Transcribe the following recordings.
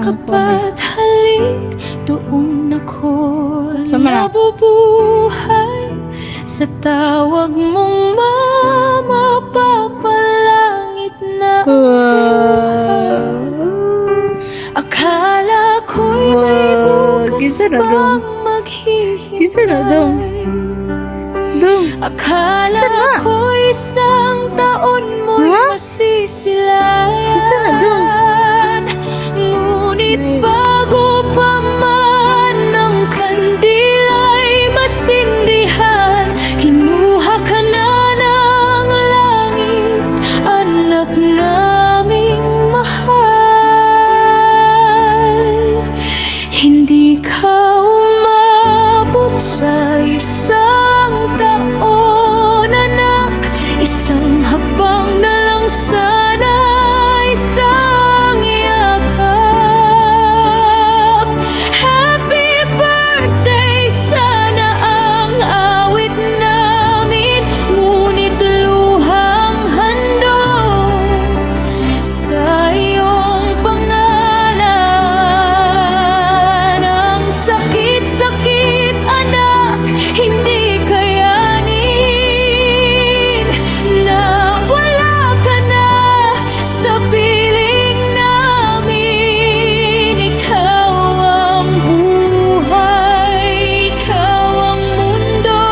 kapat halik, doon ako Sama na. nabubuhay. Sa tawag mong mama, papalangit na ang buhay. Akala ko'y may bukas Gisa na, pang Gisa na, Dong. maghihintay. Dong. Akala ko'y isang taon mo'y Ha? masisilayan. Gisa na, Dong. Ngunit bago pa man ang kandila'y masindihan, kinuha ka na ng langit, anak naming mahal. Hindi ka umabot sa isang taon, anak. Isang hakbang na lang sana, isang yakap. Happy birthday, sana ang awit namin, ngunit luhang handog sa iyong pangalan. Ang sakit-sakit, anak, hindi kayanin. Nawala ka na sa piling namin. Ikaw ang buhay, ikaw ang mundo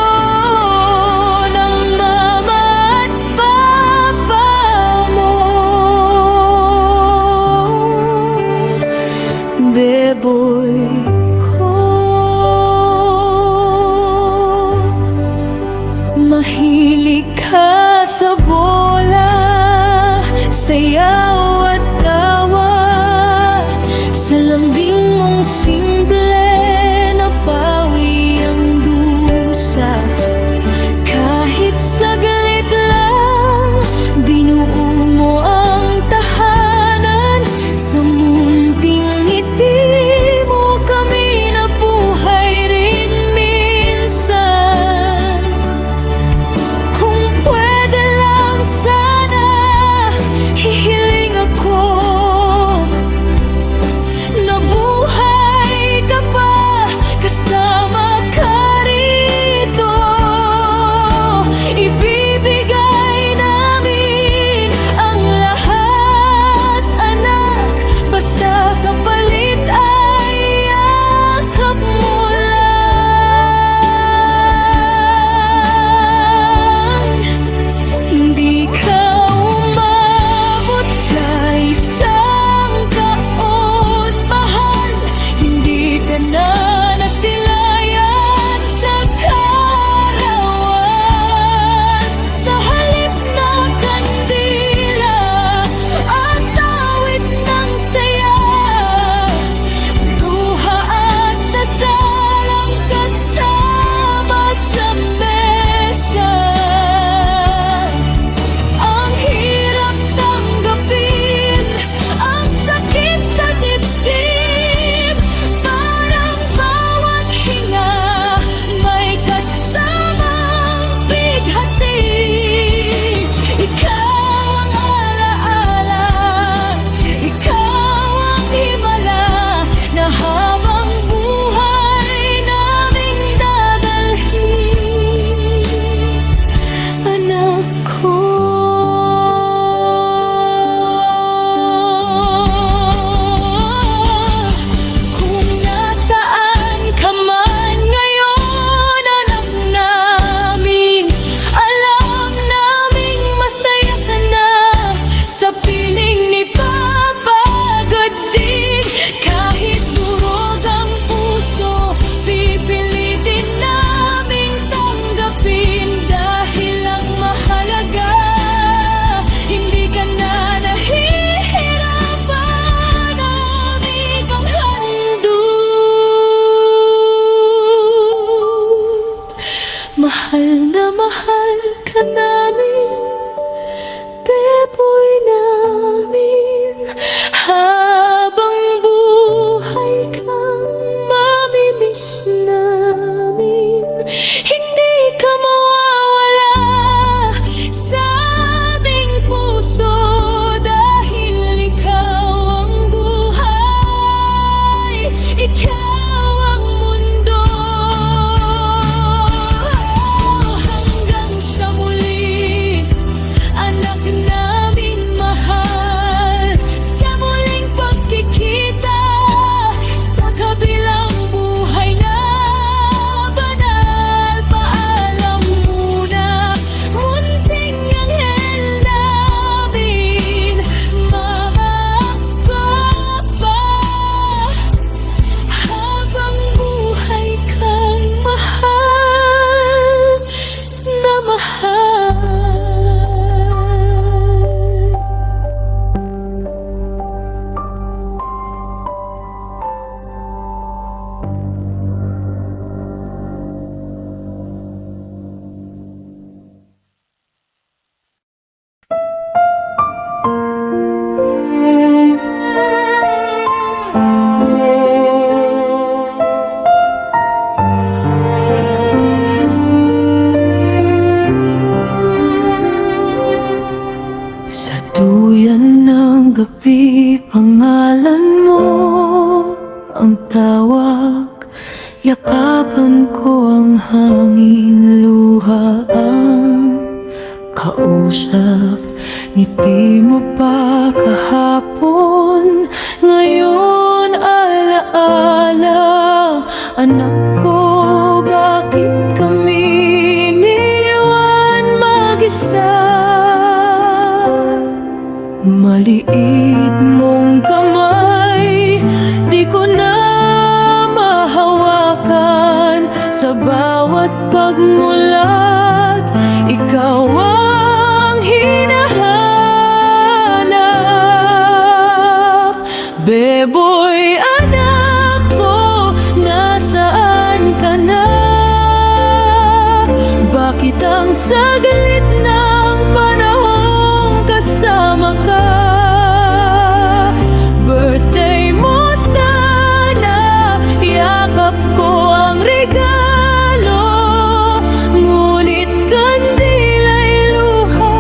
ng mama at papa mo. Beboy ko, mahilig ka sa bola, sayaw at tawa. Sa lambing mong simple, napawi ang dusa. Kahit saglit lang, binuo mo ang tahanan. Sa munting ngiti mo kami nabuhay rin minsan. Kung pwede lang sana, hihiling ako, nabuhay ka pa ang tawag, yakapan ko ang hangin, luha ang kausap. Ngiti mo pa kahapon, ngayon alaala. Anak ko, bakit kami iniwan mag-isa? Maliit mong kamay, di ko na mahawakan. Sa bawat pagmulat, ikaw ang hinahanap. Beboy, anak ko, nasaan ka na? Bakit ang saglit ng panahong kasama ka? Birthday mo sana, yakap ko ang regalo. Ngunit kandil ay luha,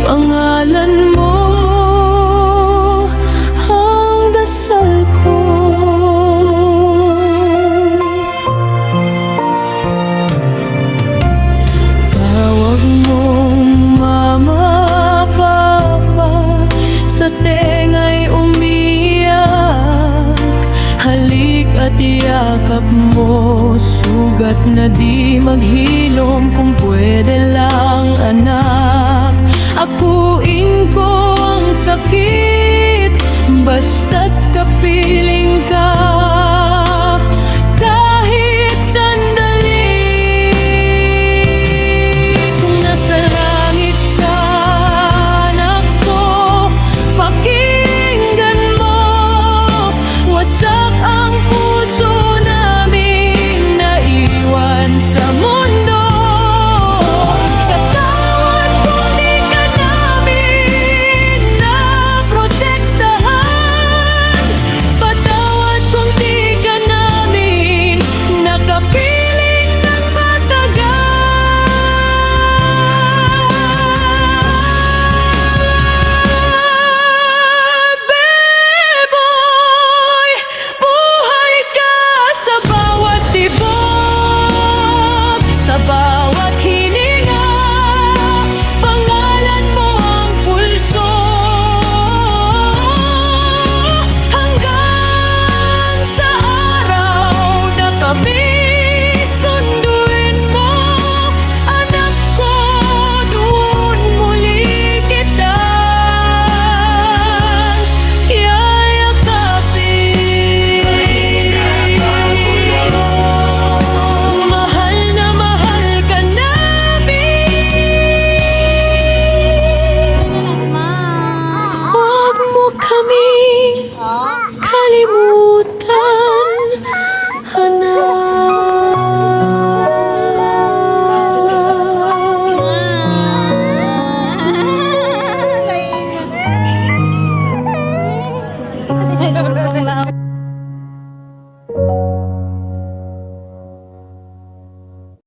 pangalan mo ang dasal ko. Tawag mong mama, papa, sa tenga'y umiyak. Halik at yakap mo, sugat na di maghilom. Kung pwede lang anak, akuin ko ang sakit. Basta't kapiling ka,